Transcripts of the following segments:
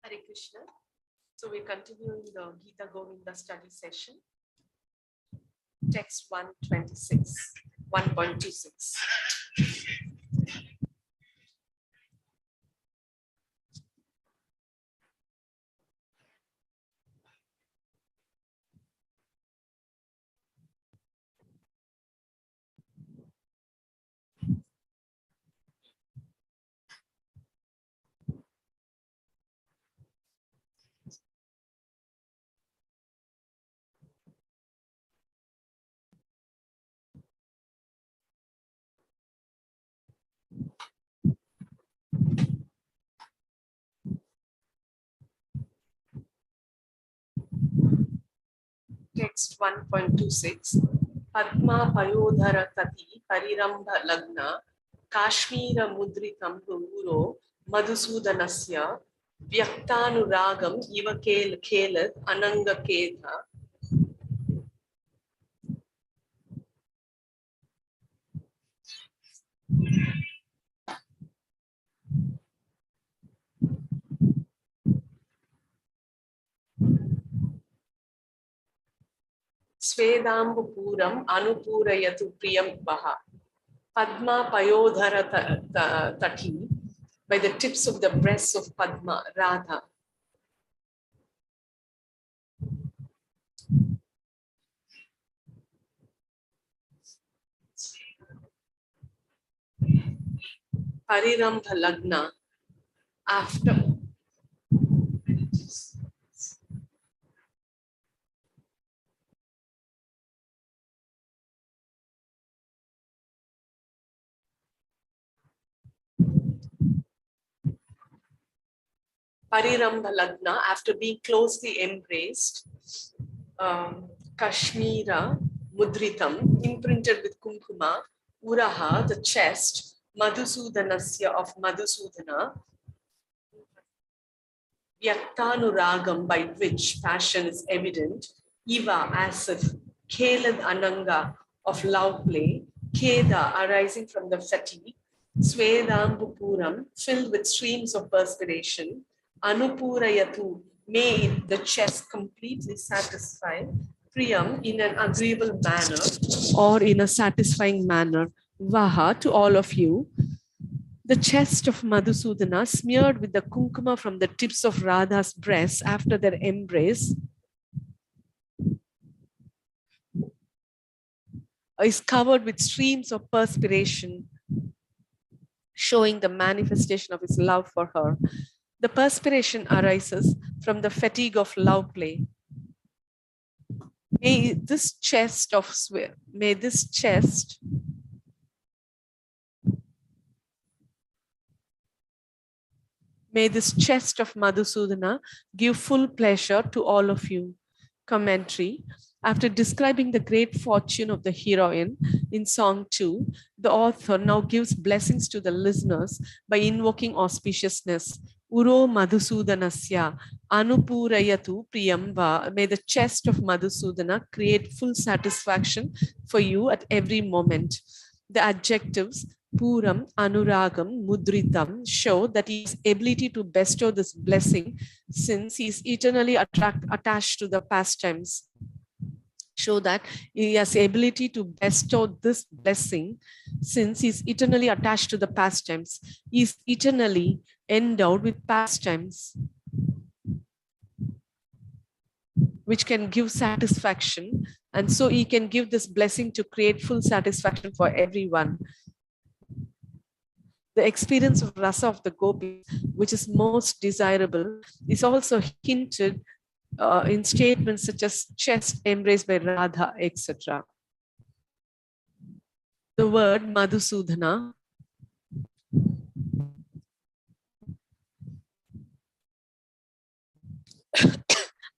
Hare Krishna. So we're continuing the Gita Govinda study session. Text 126, 1.26. Text 1.26. Padma Payodhara Tati Parirambha Lagna Kashmira Mudritam Punguro Madhusudanasya Vyaktanuragam Iva Kelat Ananga Ketha Svedambu Puram Anupurayatu Priyam Vaha. Padma Payodhara Tati, by the tips of the breasts of Padma, Radha. Parirambha Lagna, after. Parirambha Lagna, after being closely embraced, Kashmira Mudritam, imprinted with Kumkuma, Uraha, the chest, Madhusudanasya of Madhusudana, Vyaktanuragam, by which passion is evident, Iva, as if, Kelad Ananga, of love play, Keda, arising from the fatigue, Svedambupuram, filled with streams of perspiration, Anupurayatu, may the chest completely satisfy, Priyam, in an agreeable manner or in a satisfying manner, Vaha, to all of you. The chest of Madhusudana, smeared with the kunkuma from the tips of Radha's breasts after their embrace, is covered with streams of perspiration, showing the manifestation of his love for her. The perspiration arises from the fatigue of love play. May this chest of Madhusudana give full pleasure to all of you. Commentary. After describing the great fortune of the heroine in Song 2, the author now gives blessings to the listeners by invoking auspiciousness. Uro Madhusudanasya Anupurayatu Priyamba. May the chest of Madhusudana create full satisfaction for you at every moment. The adjectives Puram, Anuragam, Mudritam show that his ability to bestow this blessing, since he is eternally attached to the pastimes. Show that he has ability to bestow this blessing, since he is eternally attached to the pastimes. He is eternally endowed with pastimes, which can give satisfaction, and so he can give this blessing to create full satisfaction for everyone. The experience of rasa of the gopis, which is most desirable, is also hinted in statements such as chest embraced by Radha, etc. The word Madhusudana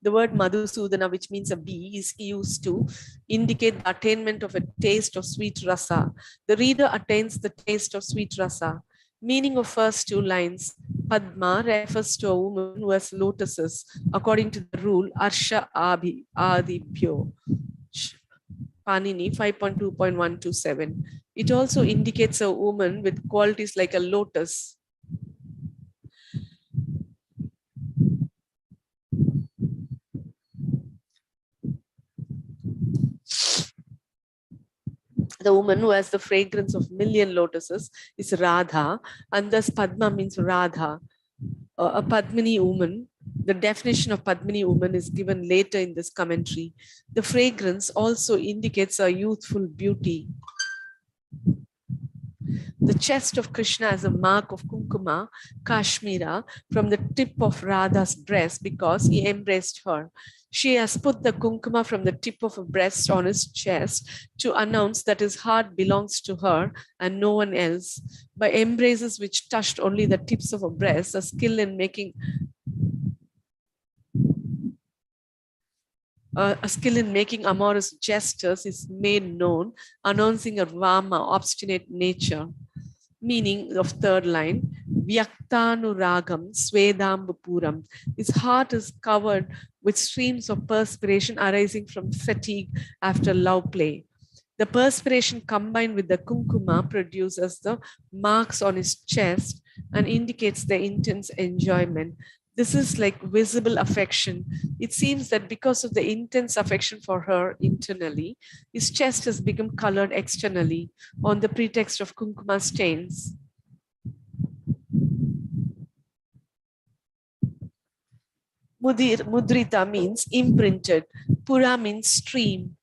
the word Madhusudana, which means a bee, is used to indicate the attainment of a taste of sweet rasa. The reader attains the taste of sweet rasa. Meaning of first two lines. Padma refers to a woman who has lotuses, according to the rule Arsha Adibhyo. Panini 5.2.127. It also indicates a woman with qualities like a lotus. The woman who has the fragrance of million lotuses is Radha, and thus Padma means Radha. A Padmini woman, the definition of Padmini woman is given later in this commentary. The fragrance also indicates a youthful beauty. The chest of Krishna has a mark of Kunkuma, Kashmira, from the tip of Radha's breast because he embraced her. She has put the Kunkuma from the tip of her breast on his chest to announce that his heart belongs to her and no one else. By embraces which touched only the tips of her breast, a skill in making amorous gestures is made known, announcing a Vama, obstinate nature. Meaning of third line, Vyaktanuragam Swedambupuram. His heart is covered with streams of perspiration arising from fatigue after love play. The perspiration combined with the kunkuma produces the marks on his chest and indicates the intense enjoyment. This is like visible affection. It seems that because of the intense affection for her internally, his chest has become colored externally on the pretext of kunkuma stains. Mudrita means imprinted. Pura means stream.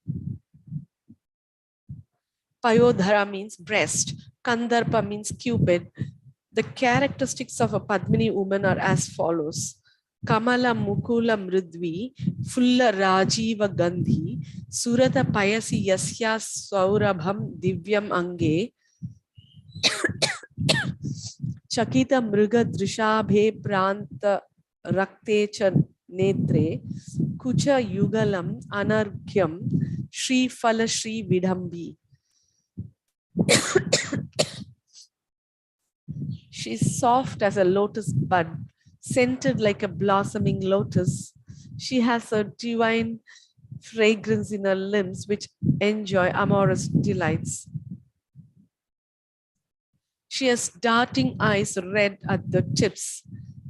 Payodhara means breast. Kandarpa means cupid. The characteristics of a Padmini woman are as follows. Kamala Mukula Mridvi, Fulla Rajiva Gandhi, Surata Payasi Yasya Saurabham Divyam Ange, Chakita Mriga Drishabhe Pranta Rakte Netre, Kucha Yugalam Anarkyam, Shri Phala Shri Vidhambi. She's soft as a lotus bud, scented like a blossoming lotus. She has a divine fragrance in her limbs which enjoy amorous delights. She has darting eyes red at the tips,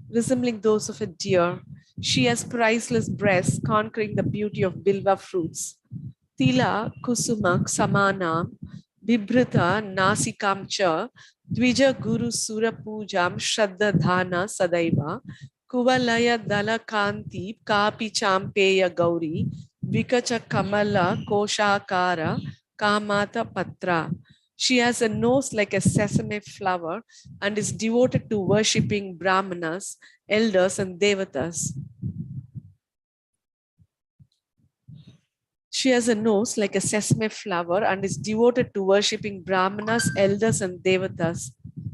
resembling those of a deer. She has priceless breasts conquering the beauty of bilva fruits. Tila kusuma samana bibrita nasikamcha Dvija Guru Sura Pujam Shraddha Dhana Sadaiva Kuvalaya Dala Kanti Kapi Champeya Gauri Vikacha Kamala Koshakara Kamata Patra. She has a nose like a sesame flower and is devoted to worshipping Brahmanas, elders, and devatas. She has a nose like a sesame flower and is devoted to worshipping Brahmanas, elders, and devatas.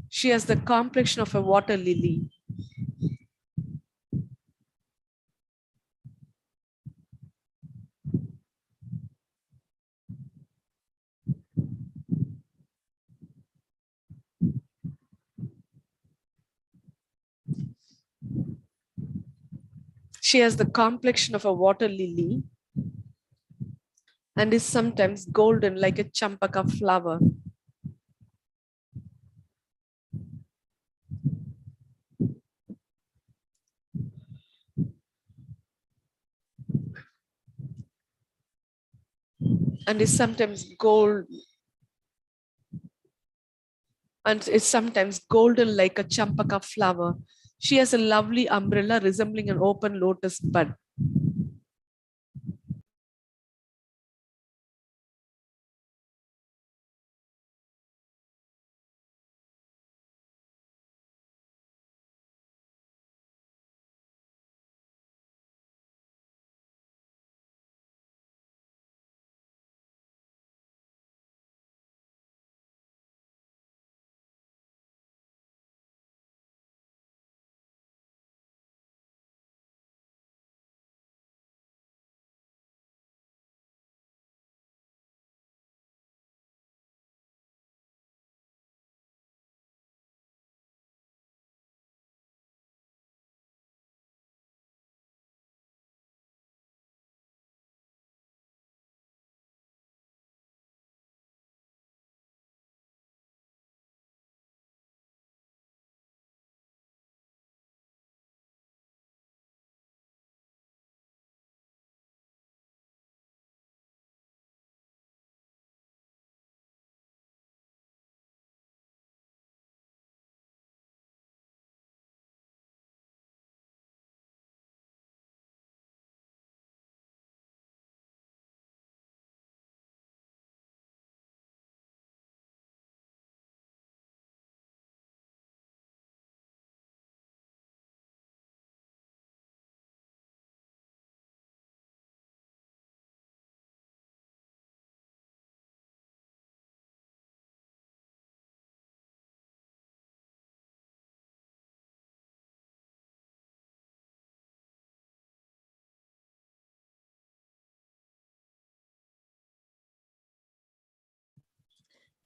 She has the complexion of a water lily. She has the complexion of a water lily and is sometimes golden like a champaka flower. And is sometimes golden like a champaka flower. She has a lovely umbrella resembling an open lotus bud.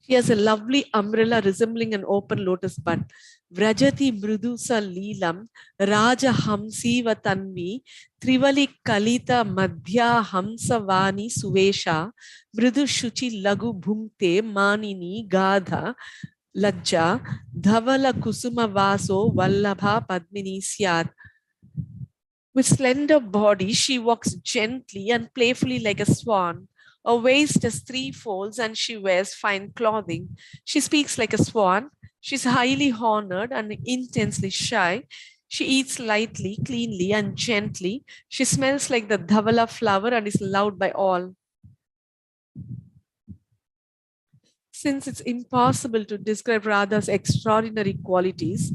She has a lovely umbrella resembling an open lotus bud. Vrajati mrudusa leelam raja hamsiva tanvi trivali kalita madhya hamsavani suvesha mrudu shuchi lagu bhumte manini gadha lajja dhavala kusuma vaso vallabha padmini syat. With slender body, she walks gently and playfully like a swan. Her waist has three folds and she wears fine clothing. She speaks like a swan. She's highly honored and intensely shy. She eats lightly, cleanly, and gently. She smells like the dhavala flower and is loved by all. Since it's impossible to describe Radha's extraordinary qualities,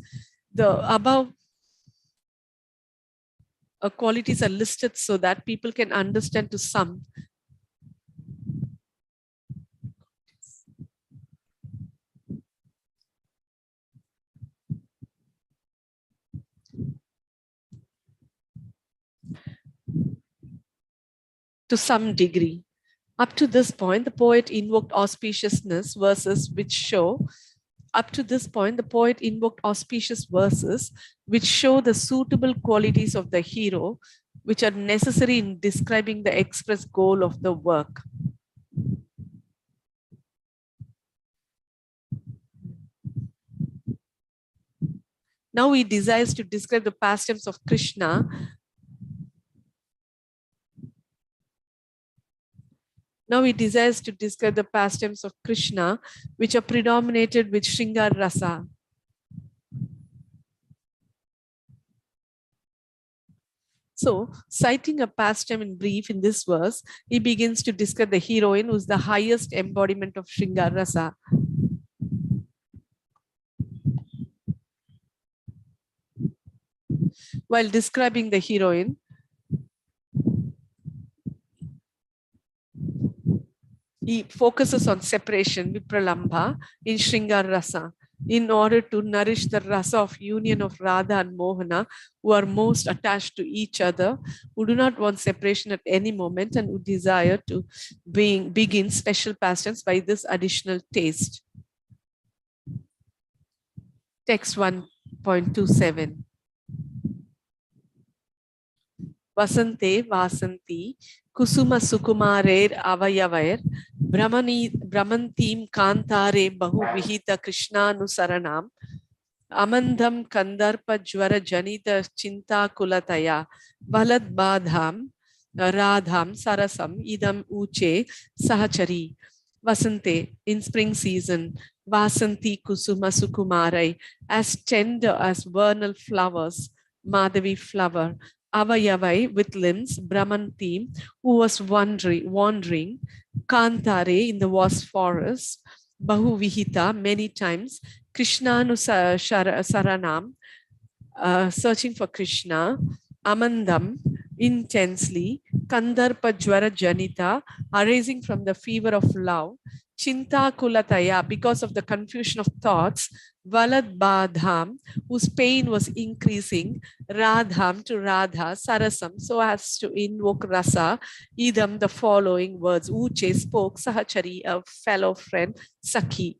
the above qualities are listed so that people can understand to some. To some degree. Up to this point, the poet invoked auspiciousness verses which show which show the suitable qualities of the hero, which are necessary in describing the express goal of the work. Now he desires to describe the pastimes of Krishna. Now he desires to describe the pastimes of Krishna, which are predominated with Shringar Rasa. So, citing a pastime in brief in this verse, he begins to describe the heroine who is the highest embodiment of Shringar Rasa. While describing the heroine, he focuses on separation, Vipralambha, in Shringar Rasa, in order to nourish the rasa of union of Radha and Mohana, who are most attached to each other, who do not want separation at any moment, and who desire to begin special pastimes by this additional taste. Text 1.27. Vasante Vasanti Kusuma Sukumarer Avayavair Brahmantim Kantare Bahu Vihita Krishnanusaranam Amandham Kandarpa Jwara Janita Chinta Kulataya Valad Badham Radham Sarasam Idam Uche Sahachari. Vasante, in spring season, Vasanti Kusuma Sukumarai, as tender as vernal flowers, Madhavi flower, Avayavai with limbs, Brahmanti, who was wandering, Kantare in the vast forest, Bahu Vihita many times, Krishnanu Saranam, searching for Krishna, Amandam, intensely, Kandarpa Jwara Janita, arising from the fever of love, Chinta Kulataya, because of the confusion of thoughts, Valad Badham, whose pain was increasing, Radham to Radha, Sarasam, so as to invoke rasa, idam, the following words, Uche spoke, Sahachari, a fellow friend, Sakhi.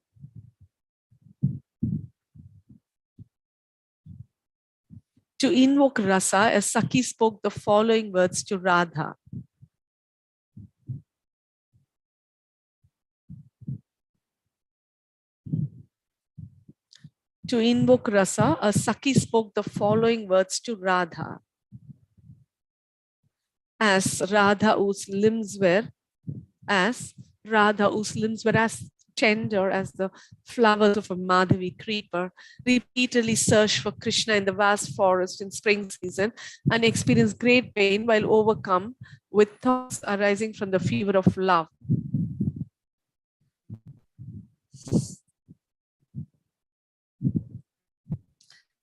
To invoke rasa, as Sakhi spoke the following words to Radha. To invoke rasa, a Sakhi spoke the following words to Radha. As Radha whose limbs were as tender as the flowers of a Madhavi creeper, repeatedly searched for Krishna in the vast forest in spring season and experienced great pain while overcome with thoughts arising from the fever of love.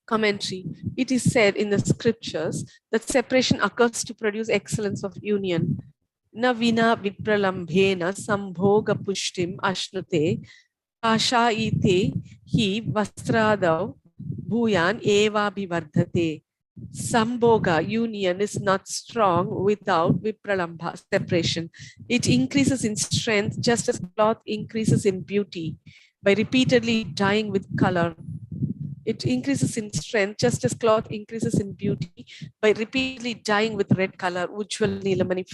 Commentary. It is said in the scriptures that separation occurs to produce excellence of union. Na vina vipralambhena sambhoga pushtim ashnute ashaite hi vastradav bhuyan eva bivardhate. Sambhoga, union, is not strong without vipralambha, separation. It increases in strength just as cloth increases in beauty by repeatedly dyeing with color. It increases in strength just as cloth increases in beauty by repeatedly dyeing with red color. Ujjwal Nilamani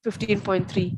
15.3.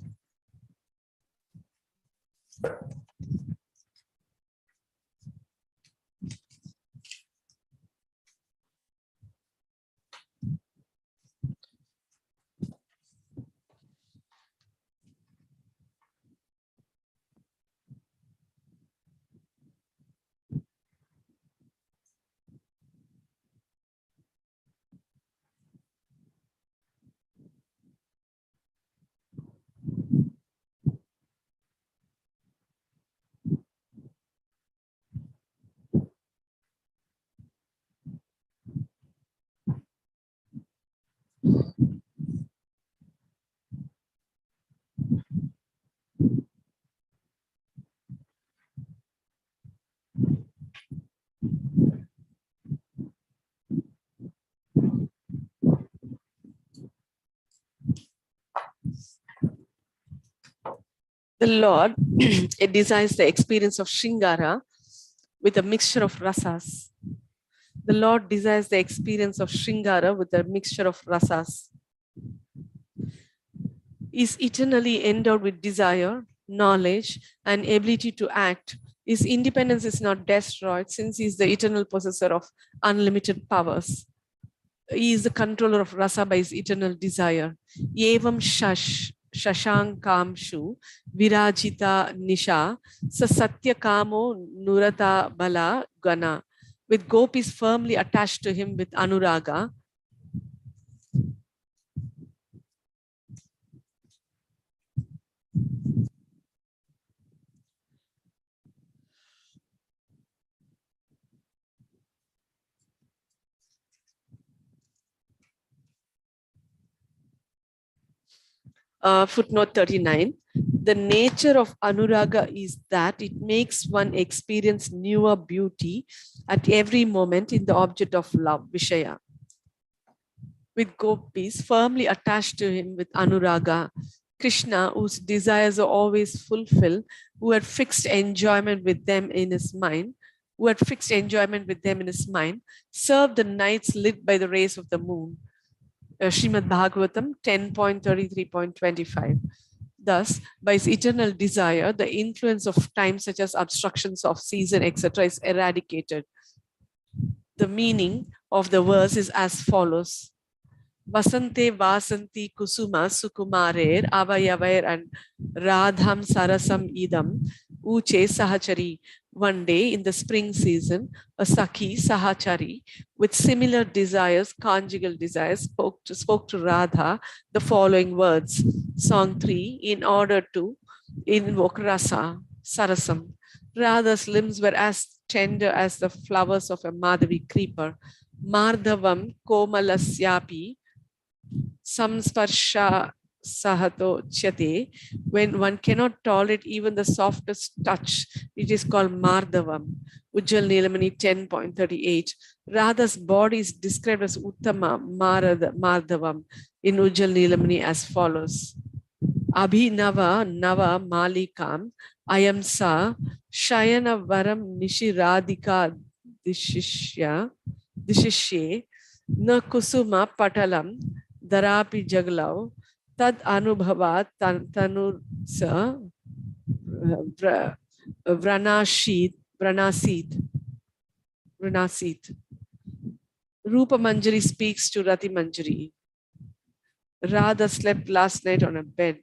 The Lord it desires the experience of Shringara with a mixture of rasas. The Lord desires the experience of Shringara with a mixture of rasas. Is eternally endowed with desire, knowledge, and ability to act. His independence is not destroyed since he is the eternal possessor of unlimited powers. He is the controller of rasa by his eternal desire. Evam shashankamshu virajita nisha sa satya kamo nurata bala gana. With gopis firmly attached to him with anuraga, footnote 39. The nature of anuraga is that it makes one experience newer beauty at every moment in the object of love, Vishaya. With gopis firmly attached to him with anuraga, Krishna, whose desires are always fulfilled, who had fixed enjoyment with them in his mind, served the nights lit by the rays of the moon. Srimad Bhagavatam 10.33.25. Thus, by his eternal desire, the influence of time, such as obstructions of season, etc., is eradicated. The meaning of the verse is as follows. Vasante vasanti kusuma sukumarer avayavair and radham sarasam idam uche sahachari. One day in the spring season, a Sakhi Sahachari with similar desires, conjugal desires, spoke to Radha the following words. Song 3, in order to invoke rasa, sarasam. Radha's limbs were as tender as the flowers of a Madhavi creeper. Mardhavam komalasyapi samsparsha sahato chate. When one cannot tolerate even the softest touch, it is called Mardhavam. Ujjwal Nilamani 10.38. Radha's body is described as Uttama Mardhavam in Ujjwal Nilamani as follows. Abhinava Nava Malikam Ayam Sa Shayana Varam Nishiradika Dishishye Na Kusuma Patalam Darapi Jaglav Tad Anubhava Tanursa Vranasit. Rupa Manjari speaks to Rati Manjari. Radha slept last night on a bed.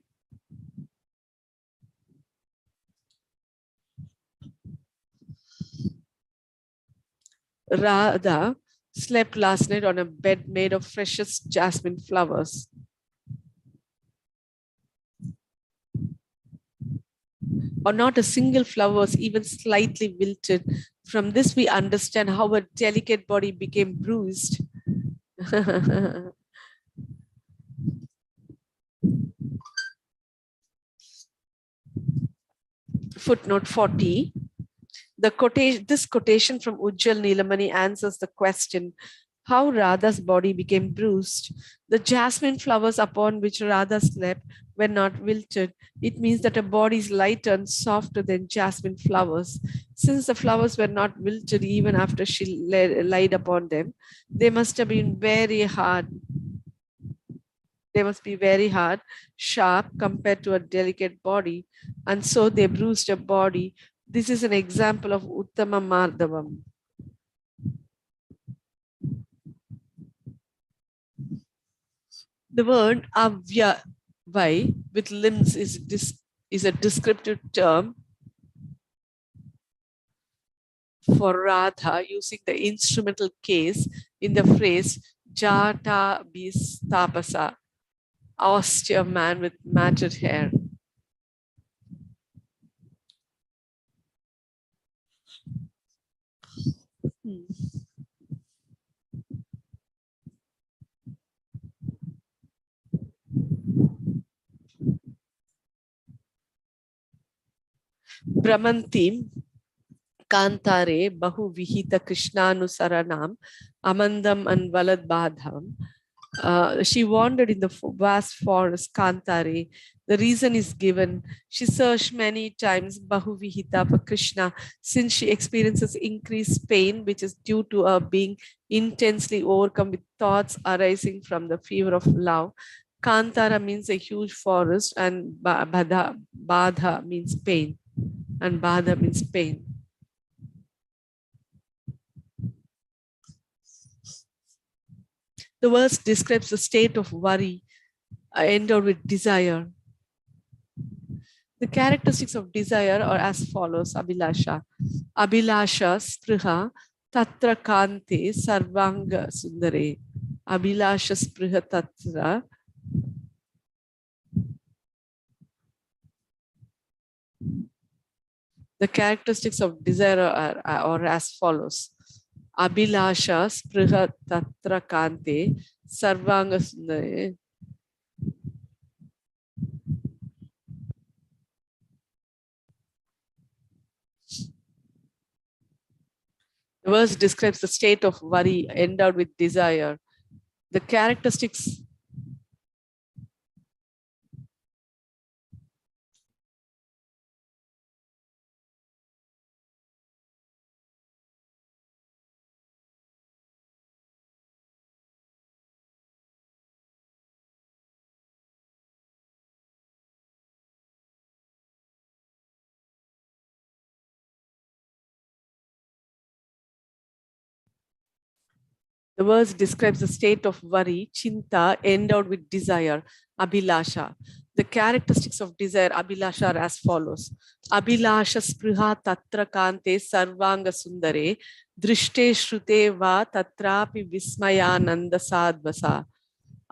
Radha slept last night on a bed made of freshest jasmine flowers. Or not a single flower was even slightly wilted. From this, we understand how her delicate body became bruised. Footnote 40. This quotation from Ujjwal Nilamani answers the question, How Radha's body became bruised. The jasmine flowers upon which Radha slept were not wilted. It means that her body is lighter and softer than jasmine flowers. Since the flowers were not wilted even after she lied upon them, they must have been very hard. They must be very hard, sharp compared to a delicate body, and so they bruised her body. This is an example of Uttama Madhavam. The word avyavai with limbs is a descriptive term for Radha using the instrumental case in the phrase Jata bis tapasa, austere man with matted hair. Brahmantim Kantare Bahu Vihita Krishnanusaranam Amandam and Valad Badham. She wandered in the vast forest, Kantare. The reason is given. She searched many times Bahuvihita for Krishna since she experiences increased pain, which is due to her being intensely overcome with thoughts arising from the fever of love. Kantara means a huge forest, and Badha means pain, and Badha means pain. The verse describes the state of worry endowed with desire. The characteristics of desire are as follows: Abhilasha. Abhilasha Spriha Tatra Kante Sarvanga Sundare. Abhilasha Spriha Tatra. The characteristics of desire are as follows: Abhilasha Spriha Tatra Kante Sarvanga Sundare. The verse describes the state of worry endowed with desire. The characteristics The verse describes the state of worry, chinta, endowed with desire, abhilasha. The characteristics of desire, abhilasha, are as follows: Abhilasha spriha tatra kante sarvanga sundare, drishte shrute va tatrapi vismayananda sadvasa.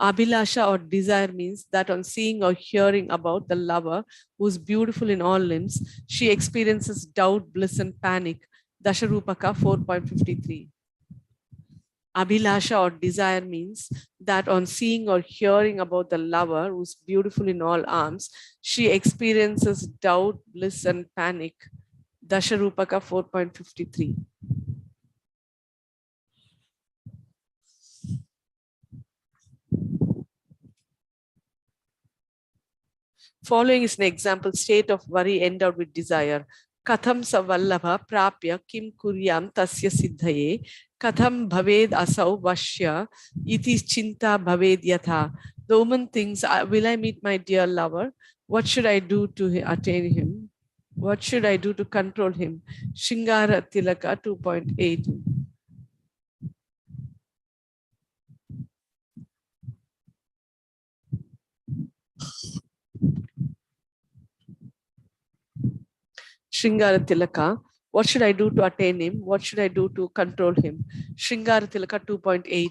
Abhilasha or desire means that on seeing or hearing about the lover who is beautiful in all limbs, she experiences doubt, bliss, and panic. Dasharupaka 4.53. Abhilasha or desire means that on seeing or hearing about the lover who's beautiful in all arms, she experiences doubt, bliss, and panic. Dasharupaka 4.53. Following is an example: state of worry endowed with desire. Katham savallabha prapya kim kuryam tasya siddhaye katham bhaved asau vashya iti chinta bhaved yatha. The woman thinks, will I meet my dear lover? What should I do to attain him? What should I do to control him? Shingara Tilaka 2.8. Shringara Tilaka, what should I do to attain him? What should I do to control him? Shringara Tilaka 2.8.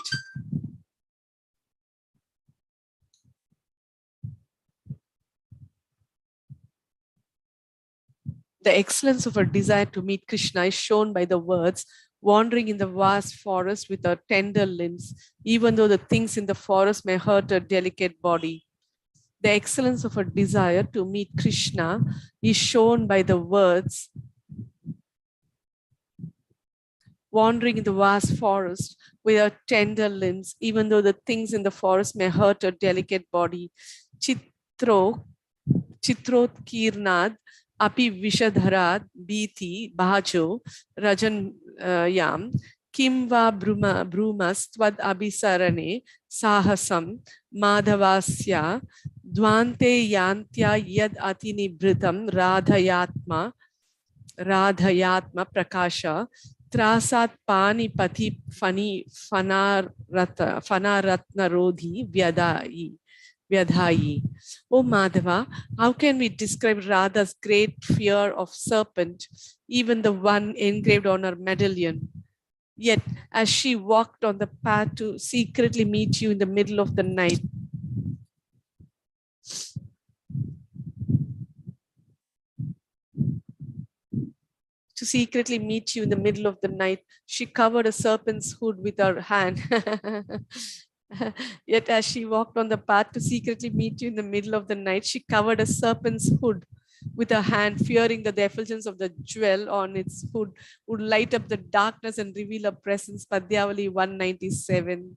The excellence of her desire to meet Krishna is shown by the words, wandering in the vast forest with her tender limbs, even though the things in the forest may hurt her delicate body. The excellence of her desire to meet Krishna is shown by the words, wandering in the vast forest with her tender limbs, even though the things in the forest may hurt her delicate body. Chitro, Chitrotkirnad, Api Vishadharad, Biti, Bajo, Rajan Yam, Kimva Brumas, Tvad Abhisarane, Sahasam, Madhavasya, Dvante Yantya Yad Atinibritam, Radhayatma Prakasha, Trasat Pani Pati Fani Fanaratna Rodhi Vyadhayi. Oh Madhava, how can we describe Radha's great fear of serpent, even the one engraved on her medallion? Yet, as she walked on the path to secretly meet you in the middle of the night, she covered a serpent's hood with her hand. Yet, as she walked on the path to secretly meet you in the middle of the night, she covered a serpent's hood with her hand, fearing that the effulgence of the jewel on its hood would light up the darkness and reveal her presence. Padyavali 197.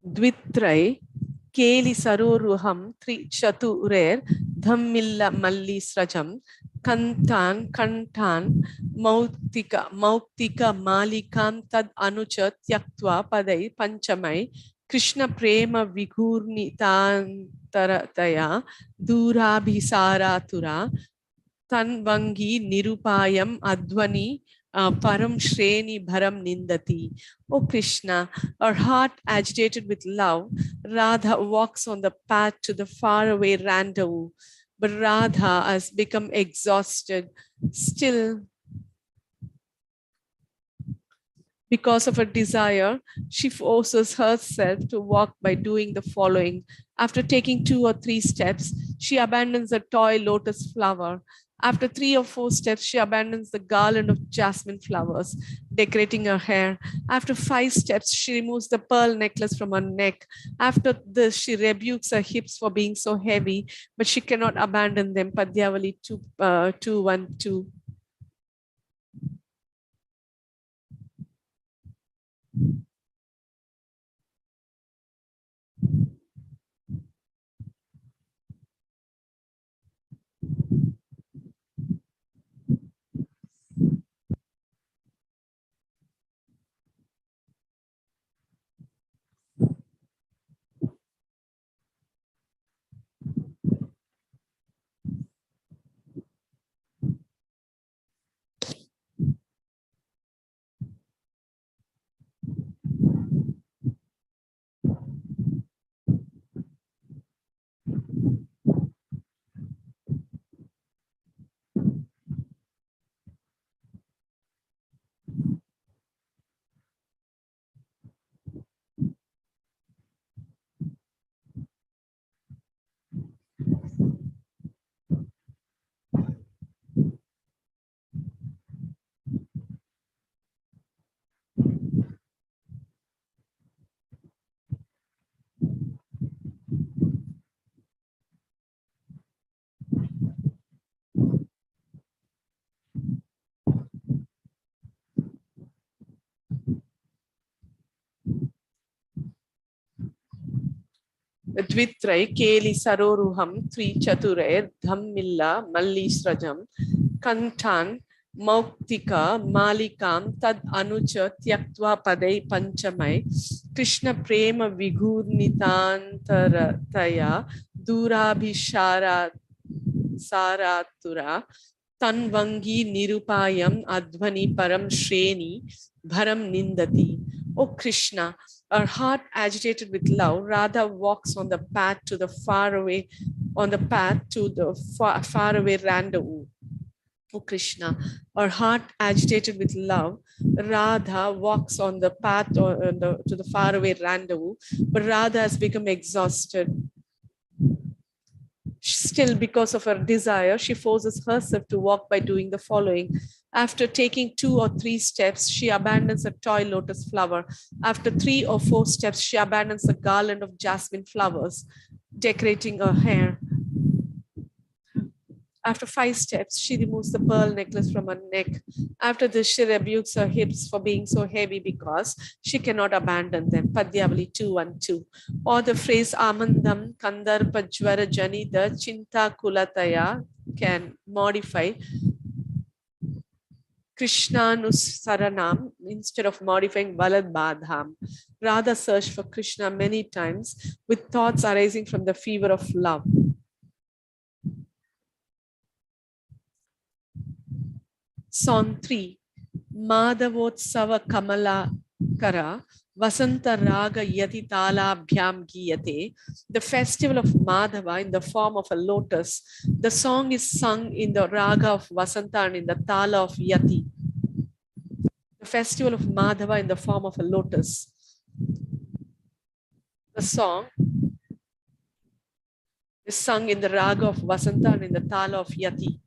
Dvitrai, Keli Saroruham, Tri Chaturer, Dhammilla Malli Srajam, Kantan, Mauktika Malikam Tad Anucha Tyaktva Padai Panchamai, Krishna Prema Vigurni Tarataya, Durabhisara Tura, Tanvangi Nirupayam Advani Param Shreni Bharam Nindati. O Krishna, our heart agitated with love, Radha walks on the path to the faraway rendezvous. But Radha has become exhausted. Still, because of her desire, she forces herself to walk by doing the following. After taking 2 or 3 steps, she abandons the toy lotus flower. After 3 or 4 steps, she abandons the garland of jasmine flowers, decorating her hair. After 5 steps, she removes the pearl necklace from her neck. After this, she rebukes her hips for being so heavy, but she cannot abandon them. Padyavali 212. Dvitrai, Keli Saroruham, Tri Chature, Dhammilla, Mallisrajam, Kantan, Mauktika, Malikam, Tad Anucha, Tyaktva Padai Panchamai, Krishna Prema Vigurnitantarataya, Durabhishara Saratura, Tanvangi Nirupayam Advani Param Shreni Bharam Nindati. O Krishna, her heart agitated with love, Radha walks on the path to the faraway, faraway rendezvous. O Krishna, her heart agitated with love, Radha walks on the path to the faraway rendezvous, but Radha has become exhausted. Still, because of her desire, she forces herself to walk by doing the following. After taking 2 or 3 steps, she abandons a toy lotus flower. After 3 or 4 steps, she abandons a garland of jasmine flowers, decorating her hair. After 5 steps, she removes the pearl necklace from her neck. After this, she rebukes her hips for being so heavy because she cannot abandon them. Padyavali 212. Or the phrase Amandam Kandarpa Jwara Janita Chinta Kulataya can modify Krishnanusaranam instead of modifying Valad Badham. Radha searched for Krishna many times with thoughts arising from the fever of love. Song 3. Madhavotsava Kamala Kara Vasanta Raga Yati Tala Bhyam Giyate. The festival of Madhava in the form of a lotus. The song is sung in the Raga of Vasanta and in the Tala of Yati. The festival of Madhava in the form of a lotus. The song is sung in the Raga of Vasanta and in the Tala of Yati.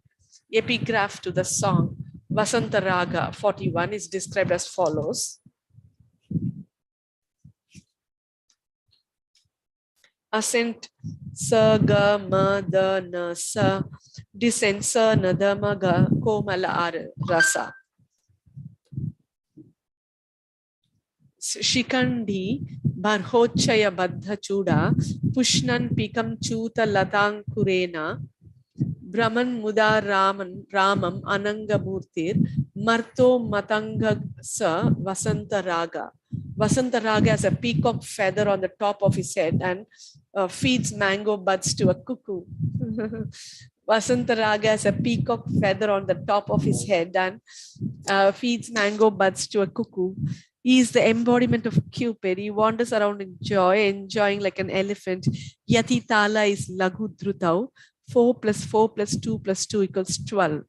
Epigraph to the song Vasanta Raga 41 is described as follows. Ascent sa ga ma da na sa, descent sa na da ma ga komala rasa. Shikandi barhochaya baddha chuda pushnan pikam chuta latankurena Brahman Muda Ramam Ananga Murtir Marto Matanga Sa Vasanta Raga. Vasanta Raga has a peacock feather on the top of his head and feeds mango buds to a cuckoo. Vasanta Raga has a peacock feather on the top of his head and feeds mango buds to a cuckoo. He is the embodiment of Cupid. He wanders around in joy, enjoying like an elephant. Yati Tala is Laghu Drutau. 4 plus 4 plus 2 plus 2 equals 12.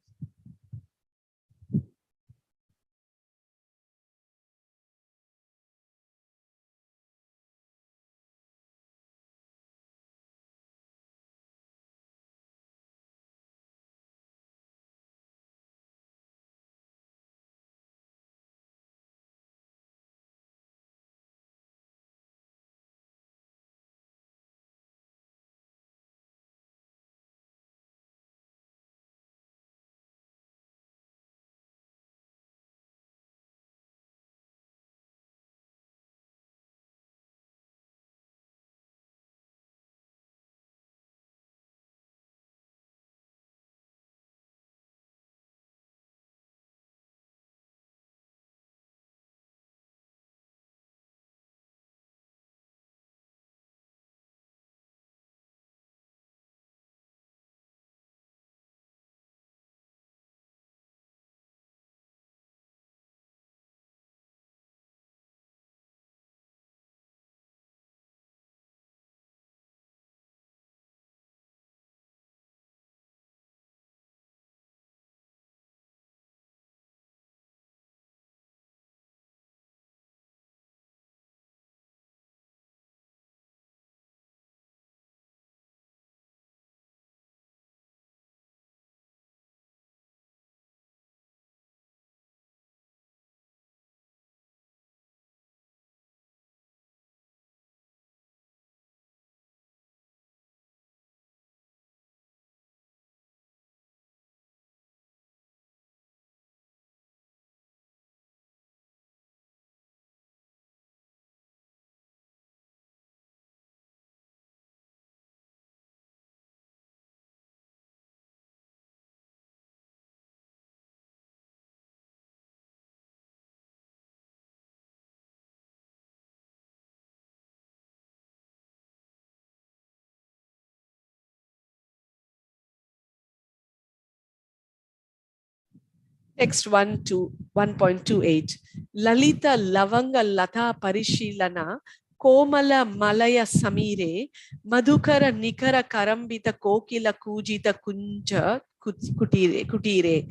Text 1 to 1.28. Lalita Lavanga Lata Parishilana Komala Malaya Samire Madhukara Nikara Karambita Kokila Kujita Kunja Kutire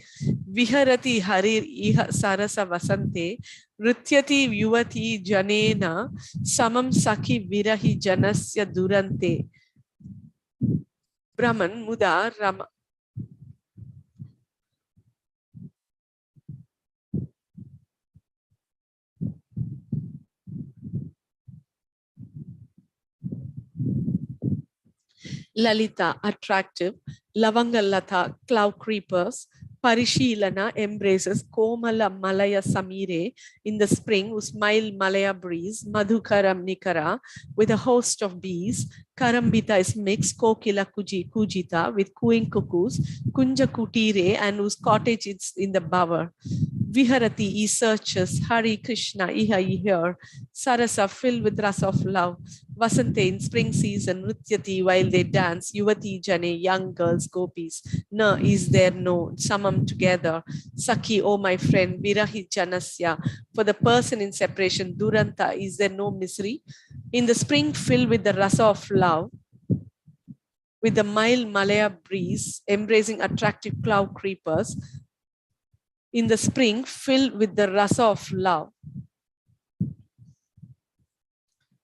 Viharati Harir Iha Sarasa Vasante Rityati Yuvati Janena Samam Saki Virahi Janasya Durante Brahman Muda Rama Lalita, attractive, Lavangalata, cloud creepers, Parishilana embraces Komala Malaya Samire in the spring, whose mild Malaya breeze, Madhukaram Nikara, with a host of bees, Karambita is mixed, Kokila Kujita, with cooing cuckoos, Kunja Kutire, and whose cottage is in the bower. Viharati, he searches, Hari Krishna, Iha, here, Sarasa, filled with rasa of love. Vasante, in spring season, Nrityati, while they dance, Yuvati Jane, young girls, gopis. Na, is there no, Samam together. Saki, oh my friend, Virahi Janasya, for the person in separation, Duranta, is there no misery? In the spring filled with the rasa of love, with the mild Malaya breeze, embracing attractive cloud creepers, in the spring filled with the rasa of love,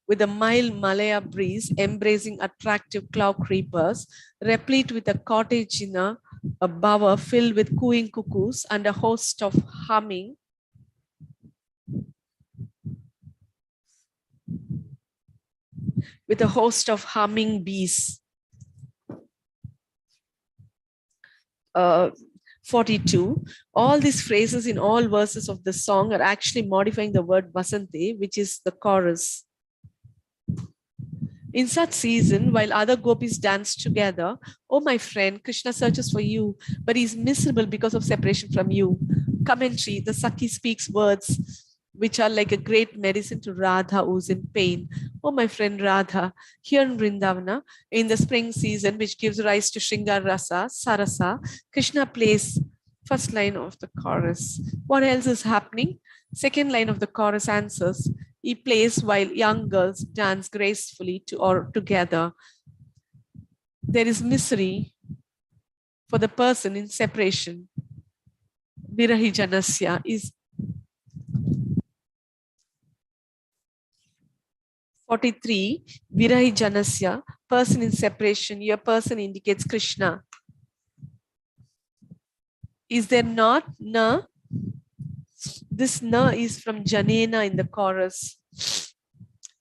with a mild Malaya breeze, embracing attractive cloud creepers, replete with a cottage in a bower filled with cooing cuckoos and a host of humming, with a host of humming bees. 42. All these phrases in all verses of the song are actually modifying the word Vasante, which is the chorus. In such season, while other gopis dance together, oh my friend, Krishna searches for you, but he is miserable because of separation from you. Commentary, the Saki speaks words which are like a great medicine to Radha who's in pain. Oh my friend Radha, here in Vrindavana, in the spring season, which gives rise to Shringar Rasa, Sarasa, Krishna plays first line of the chorus. What else is happening? Second line of the chorus answers. He plays while young girls dance gracefully together. There is misery for the person in separation. Virahi Janasya is 43. Virahi Janasya, person in separation. Your person indicates Krishna. Is there not? Na? This na is from Janena in the chorus.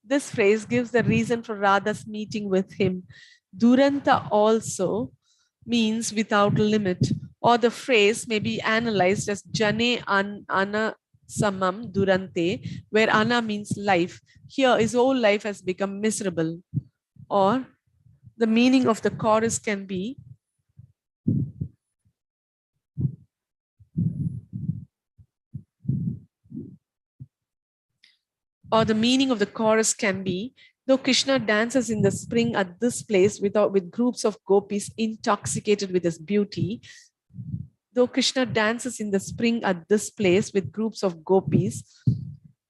This phrase gives the reason for Radha's meeting with him. Duranta also means without limit, or the phrase may be analyzed as Jane Ana Samam Durante, where Ana means life. Here his whole life has become miserable. Or the meaning of the chorus can be though Krishna dances in the spring at this place with groups of gopis intoxicated with his beauty, though Krishna dances in the spring at this place with groups of gopis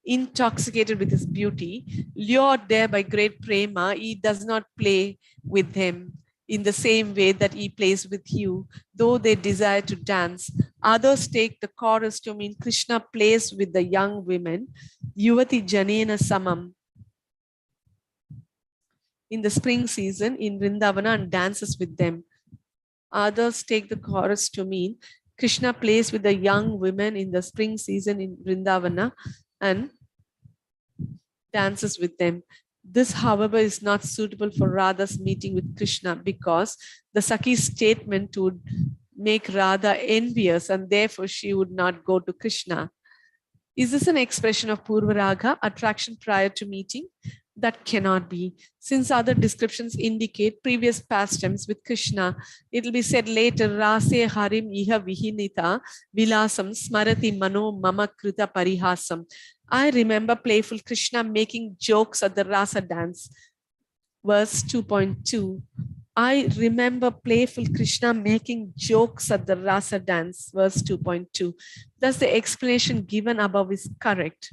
intoxicated with his beauty, lured there by great prema, he does not play with them in the same way that he plays with you, though they desire to dance. Others take the chorus to mean Krishna plays with the young women, Yuvati Janena Samam, in the spring season in Vrindavana and dances with them. Others take the chorus to mean Krishna plays with the young women in the spring season in Vrindavana and dances with them. This, however, is not suitable for Radha's meeting with Krishna because the Sakhi's statement would make Radha envious and therefore she would not go to Krishna. Is this an expression of Purvaraga, attraction prior to meeting? That cannot be. Since other descriptions indicate previous pastimes with Krishna, it will be said later, Rase Harim Iha Vihinita Vilasam Smarati Mano Mama Krita Parihasam. I remember playful Krishna making jokes at the Rasa dance. Verse 2.2. I remember playful Krishna making jokes at the Rasa dance, verse 2.2. Thus, the explanation given above is correct.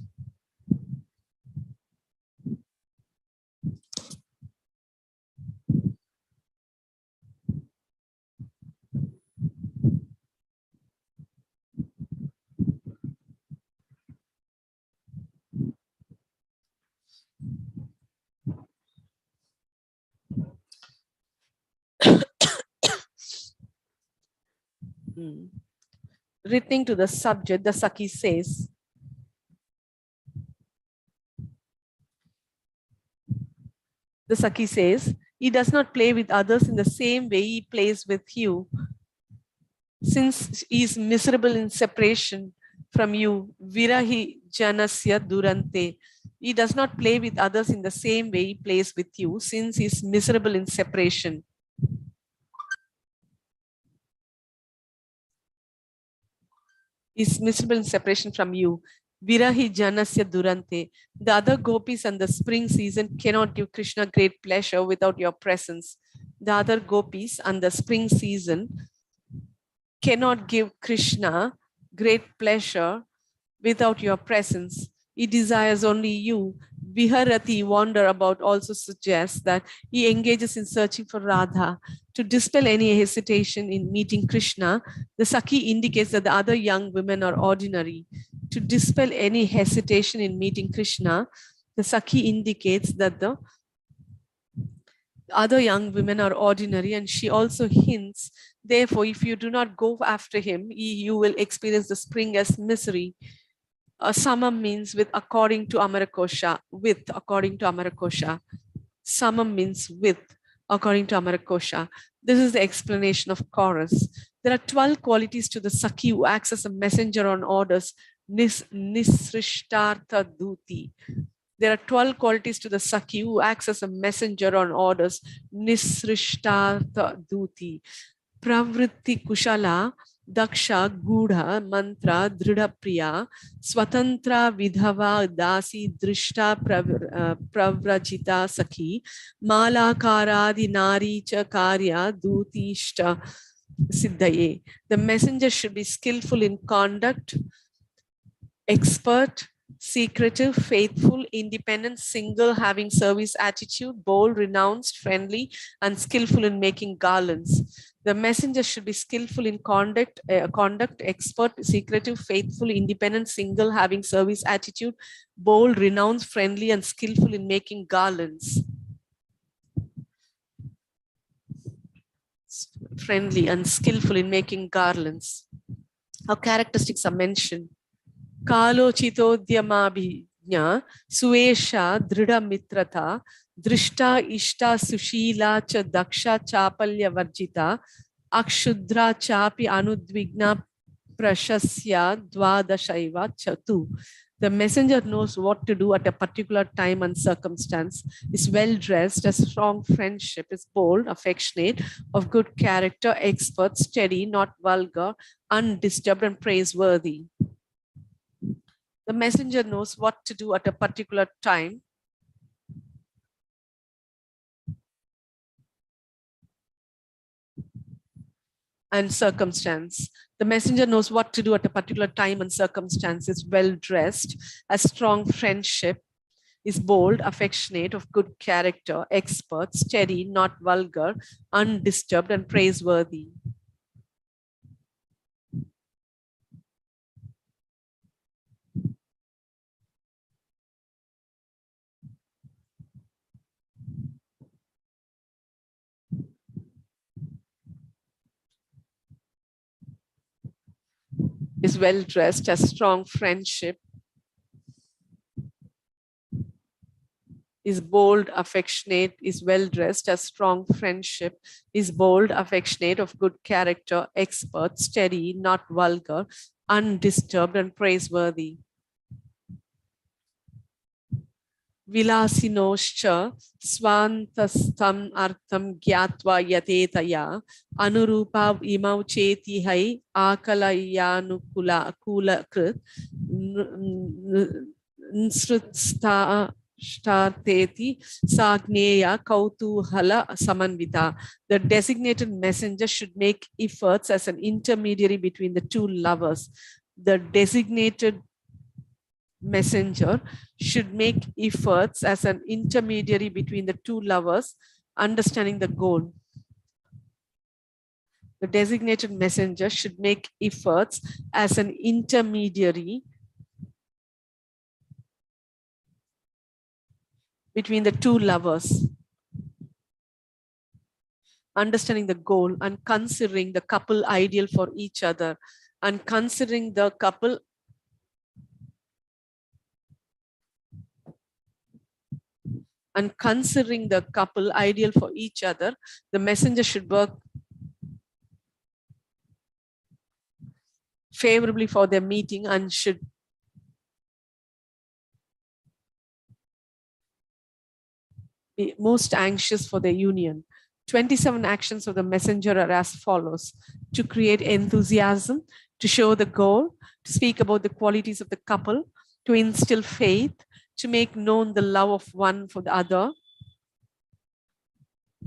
Returning to the subject, the Sakhi says, he does not play with others in the same way he plays with you. Since he is miserable in separation from you, virahi janasya durante. He does not play with others in the same way he plays with you, since he is miserable in separation. He is miserable in separation from you. Virahi janasya durante. The other gopis and the spring season cannot give Krishna great pleasure without your presence. The other gopis and the spring season cannot give Krishna great pleasure without your presence. He desires only you. Viharati, wander about, also suggests that he engages in searching for Radha. To dispel any hesitation in meeting Krishna, the Sakhi indicates that the other young women are ordinary. To dispel any hesitation in meeting Krishna, the Sakhi indicates that the other young women are ordinary, and she also hints, therefore, if you do not go after him, you will experience the spring as misery. Samam means with according to Amarakosha, with according to Amarakosha. Samam means with according to Amarakosha. This is the explanation of chorus. There are 12 qualities to the Sakhi who acts as a messenger on orders, Nisrishtartha Duti. There are 12 qualities to the Sakhi who acts as a messenger on orders, Nisrishtartha Duti. Pravritti Kushala, Daksha, Gudha, Mantra, Dhrida Priya, Swatantra, Vidhava, Dasi, Drishta, Pravrajita, Sakhi, Malakaradi, Nari, Cha, Karya, Dutishta, Siddhaye. The messenger should be skillful in conduct, expert, secretive, faithful, independent, single, having service attitude, bold, renounced, friendly, and skillful in making garlands. The messenger should be skillful in conduct, expert, secretive, faithful, independent, single, having service attitude, bold, renounced, friendly, and skillful in making garlands. Friendly and skillful in making garlands. Our characteristics are mentioned. Kalochitodhyamabhijna, Suesha, Drida Mitrata, Drishta Ishta Sushila cha Daksha Chapalya Varjita, Akshudra Chapi Anudvigna Prashasya Dvadashaiva Chatu. The messenger knows what to do at a particular time and circumstance, is well dressed, has strong friendship, is bold, affectionate, of good character, expert, steady, not vulgar, undisturbed, and praiseworthy. The messenger knows what to do at a particular time and circumstance. The messenger knows what to do at a particular time and circumstance, is well dressed, has strong friendship, is bold, affectionate, of good character, expert, steady, not vulgar, undisturbed, and praiseworthy. Is well dressed, has strong friendship, is bold, affectionate, is well dressed, has strong friendship, is bold, affectionate, of good character, expert, steady, not vulgar, undisturbed, and praiseworthy. Vilasinoscha swantastam artham gyatva yatetaya anurupa imau cheti hai akalayanukula kula krit nsrutsta Shtharteti Sagneya Kautuhala Samanvita. The designated messenger should make efforts as an intermediary between the two lovers. The designated messenger should make efforts as an intermediary between the two lovers, understanding the goal. The designated messenger should make efforts as an intermediary between the two lovers, understanding the goal and considering the couple ideal for each other, and considering the couple ideal for each other. The messenger should work favorably for their meeting and should be most anxious for their union. 27 actions of the messenger are as follows: to create enthusiasm, to show the goal, to speak about the qualities of the couple, to instill faith, to make known the love of one for the other,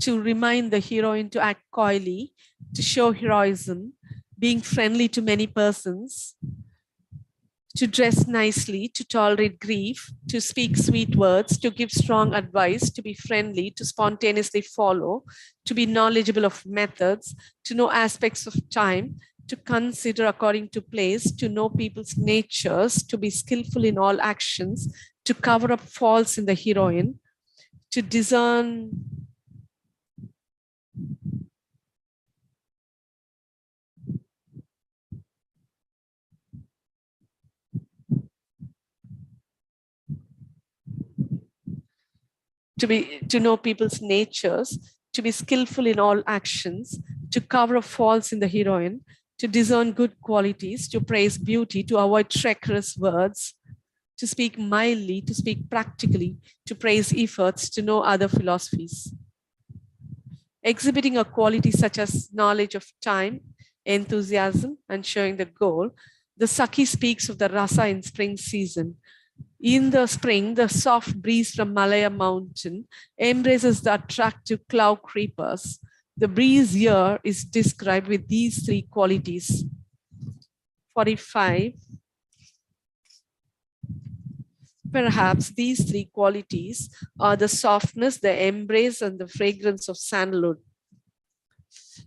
to remind the heroine to act coyly, to show heroism, being friendly to many persons, to dress nicely, to tolerate grief, to speak sweet words, to give strong advice, to be friendly, to spontaneously follow, to be knowledgeable of methods, to know aspects of time, to consider according to place, to know people's natures, to be skillful in all actions, to cover up faults in the heroine, to discern to know people's natures, to be skillful in all actions, to cover up faults in the heroine, to discern good qualities, to praise beauty, to avoid treacherous words, to speak mildly, to speak practically, to praise efforts, to know other philosophies. Exhibiting a quality such as knowledge of time, enthusiasm, and showing the goal, the Sakhi speaks of the rasa in spring season. In the spring, the soft breeze from Malaya mountain embraces the attractive cloud creepers. The breeze here is described with these three qualities. 45. Perhaps these three qualities are the softness, the embrace, and the fragrance of sandalwood.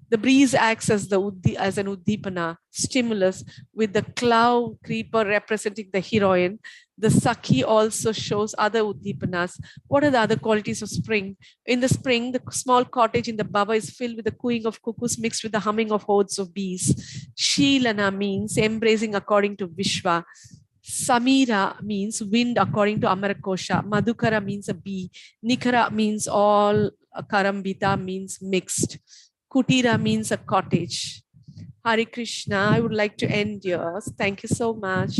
The breeze acts as an uddipana, stimulus, with the cloud creeper representing the heroine. The Sakhi also shows other uddipanas. What are the other qualities of spring? In the spring, the small cottage in the baba is filled with the cooing of cuckoos mixed with the humming of hordes of bees. Shilana means embracing according to Vishwa. Samira means wind according to Amarakosha. Madhukara means a bee. Nikara means all. Karambita means mixed. Kutira means a cottage. Hare Krishna. I would like to end yours. Thank you so much.